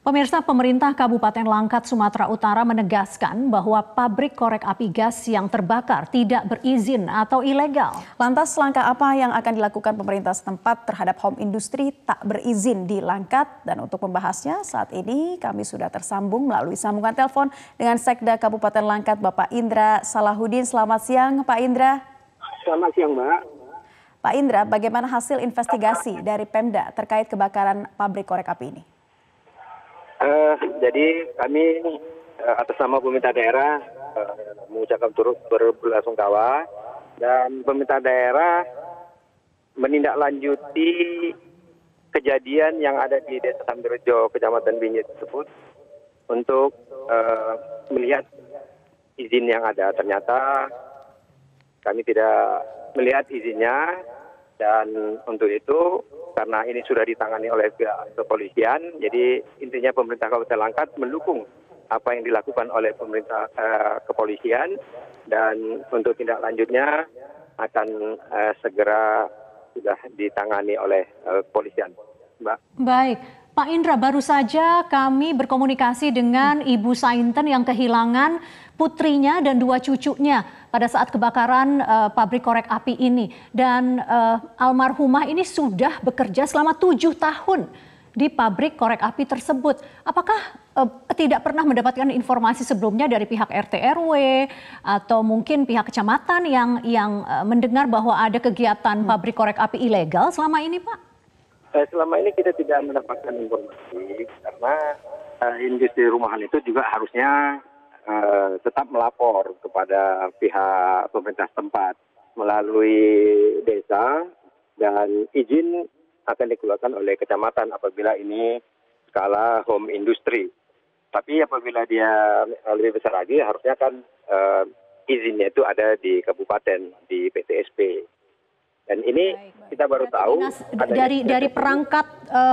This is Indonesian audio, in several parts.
Pemirsa, pemerintah Kabupaten Langkat, Sumatera Utara menegaskan bahwa pabrik korek api gas yang terbakar tidak berizin atau ilegal. Lantas langkah apa yang akan dilakukan pemerintah setempat terhadap home industri tak berizin di Langkat? Dan untuk membahasnya saat ini kami sudah tersambung melalui sambungan telepon dengan Sekda Kabupaten Langkat, Bapak Indra Salahuddin. Selamat siang Pak Indra. Selamat siang Mbak. Pak Indra, bagaimana hasil investigasi dari Pemda terkait kebakaran pabrik korek api ini? Jadi kami atas nama pemerintah daerah mengucapkan turut berbelasungkawa, dan pemerintah daerah menindaklanjuti kejadian yang ada di Desa Sambirejo, Kecamatan Binjai tersebut untuk melihat izin yang ada. Ternyata kami tidak melihat izinnya, dan untuk itu karena ini sudah ditangani oleh pihak kepolisian, jadi intinya pemerintah Kabupaten Langkat mendukung apa yang dilakukan oleh pemerintah kepolisian, dan untuk tindak lanjutnya akan segera sudah ditangani oleh kepolisian, Mbak. Baik, Pak Indra, baru saja kami berkomunikasi dengan Ibu Sainten yang kehilangan putrinya dan 2 cucunya pada saat kebakaran pabrik korek api ini. Dan almarhumah ini sudah bekerja selama 7 tahun di pabrik korek api tersebut. Apakah tidak pernah mendapatkan informasi sebelumnya dari pihak RT RW atau mungkin pihak kecamatan yang mendengar bahwa ada kegiatan pabrik korek api ilegal selama ini, Pak? Selama ini kita tidak mendapatkan informasi karena industri rumahan itu juga harusnya tetap melapor kepada pihak pemerintah setempat melalui desa, dan izin akan dikeluarkan oleh kecamatan apabila ini skala home industry. Tapi apabila dia lebih besar lagi, harusnya kan izinnya itu ada di kabupaten, di PTSP. Dan ini kita baru tahu dari perangkat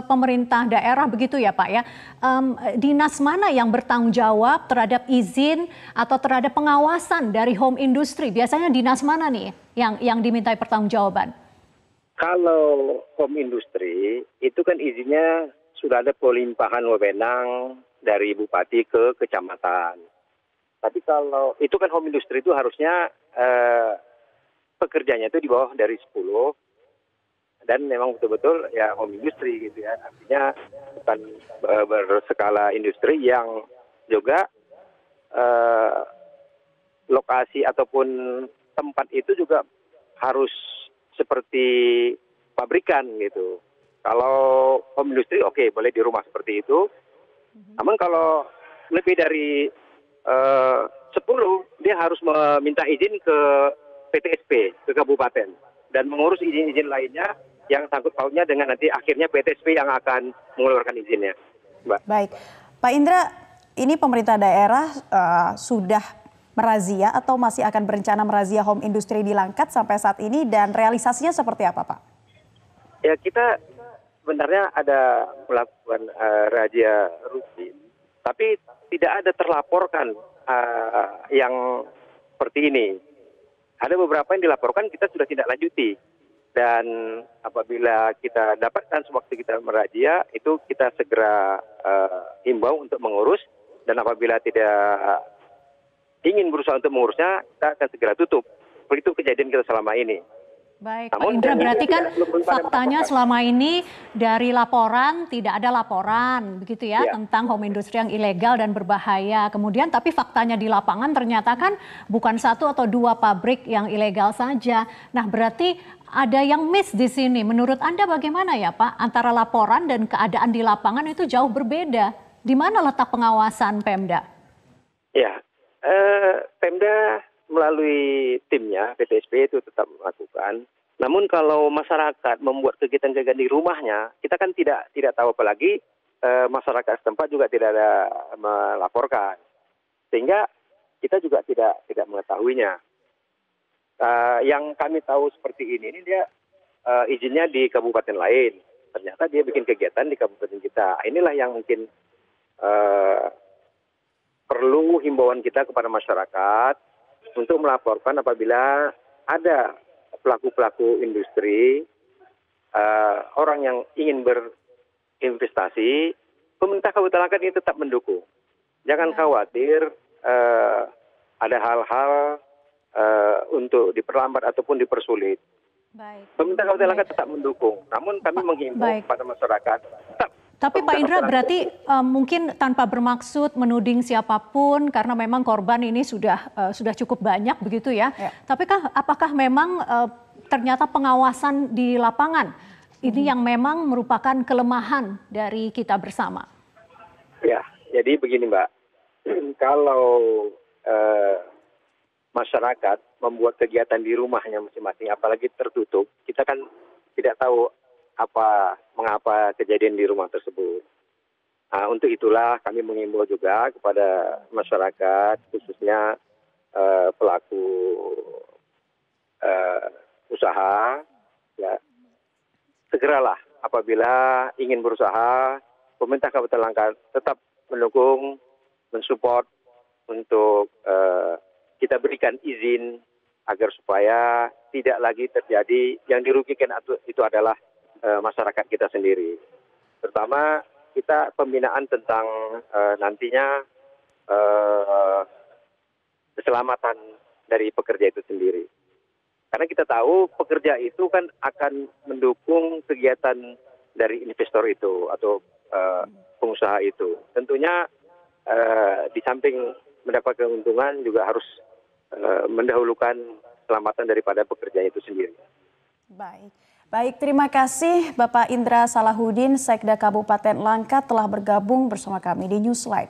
pemerintah daerah begitu ya Pak ya. Dinas mana yang bertanggung jawab terhadap izin atau terhadap pengawasan dari home industry? Biasanya dinas mana nih yang dimintai pertanggungjawaban? Kalau home industry itu kan izinnya sudah ada pelimpahan wewenang dari bupati ke kecamatan. Tapi kalau itu kan home industry itu harusnya pekerjanya itu di bawah dari 10, dan memang betul-betul ya home industry gitu ya, artinya bukan berskala industri yang juga lokasi ataupun tempat itu juga harus seperti pabrikan gitu. Kalau home industry oke, boleh di rumah seperti itu, namun kalau lebih dari 10 dia harus meminta izin ke PTSP, ke kabupaten, dan mengurus izin-izin lainnya yang sangkut pautnya dengan nanti akhirnya PTSP yang akan mengeluarkan izinnya, Mbak. Baik, Pak Indra, ini pemerintah daerah sudah merazia atau masih akan berencana merazia home industry di Langkat sampai saat ini, dan realisasinya seperti apa, Pak? Ya, kita sebenarnya ada melakukan razia rutin, tapi tidak ada terlaporkan yang seperti ini. Ada beberapa yang dilaporkan kita sudah tidak lanjuti, dan apabila kita dapatkan sewaktu kita merazia itu kita segera himbau untuk mengurus, dan apabila tidak ingin berusaha untuk mengurusnya kita akan segera tutup. Begitu kejadian kita selama ini. Baik, Pak Indra, berarti kan faktanya selama ini dari laporan tidak ada laporan begitu ya, tentang home industry yang ilegal dan berbahaya. Kemudian tapi faktanya di lapangan ternyata kan bukan 1 atau 2 pabrik yang ilegal saja. Nah, berarti ada yang miss di sini. Menurut Anda bagaimana ya Pak, antara laporan dan keadaan di lapangan itu jauh berbeda. Di mana letak pengawasan Pemda? Ya, Pemda melalui timnya PTSP itu tetap melakukan. Namun kalau masyarakat membuat kegiatan-kegiatan di rumahnya, kita kan tidak tahu, apalagi masyarakat setempat juga tidak ada melaporkan, sehingga kita juga tidak mengetahuinya. Yang kami tahu seperti ini dia izinnya di kabupaten lain. Ternyata dia bikin kegiatan di kabupaten kita. Inilah yang mungkin perlu himbauan kita kepada masyarakat untuk melaporkan apabila ada pelaku-pelaku industri, orang yang ingin berinvestasi pemerintah Kabupaten Langkat ini tetap mendukung. Jangan khawatir ada hal-hal untuk diperlambat ataupun dipersulit. Baik. Pemerintah Kabupaten Langkat tetap mendukung. Namun kami menghimbau kepada masyarakat tetap. Tapi Pak Indra berarti mungkin tanpa bermaksud menuding siapapun karena memang korban ini sudah cukup banyak begitu ya. Tapi apakah memang ternyata pengawasan di lapangan ini yang memang merupakan kelemahan dari kita bersama? Ya, jadi begini Mbak, kalau masyarakat membuat kegiatan di rumahnya masing-masing, apalagi tertutup, kita kan tidak tahu mengapa kejadian di rumah tersebut. Nah, untuk itulah kami mengimbau juga kepada masyarakat, khususnya pelaku usaha, ya, segeralah apabila ingin berusaha, pemerintah Kabupaten Langkat tetap mendukung, mensupport untuk kita berikan izin agar supaya tidak lagi terjadi yang dirugikan itu adalah masyarakat kita sendiri. Pertama, kita pembinaan tentang nantinya keselamatan dari pekerja itu sendiri. Karena kita tahu pekerja itu kan akan mendukung kegiatan dari investor itu atau pengusaha itu. Tentunya di samping mendapat keuntungan juga harus mendahulukan keselamatan daripada pekerja itu sendiri. Baik, terima kasih Bapak Indra Salahuddin, Sekda Kabupaten Langkat telah bergabung bersama kami di Newslight.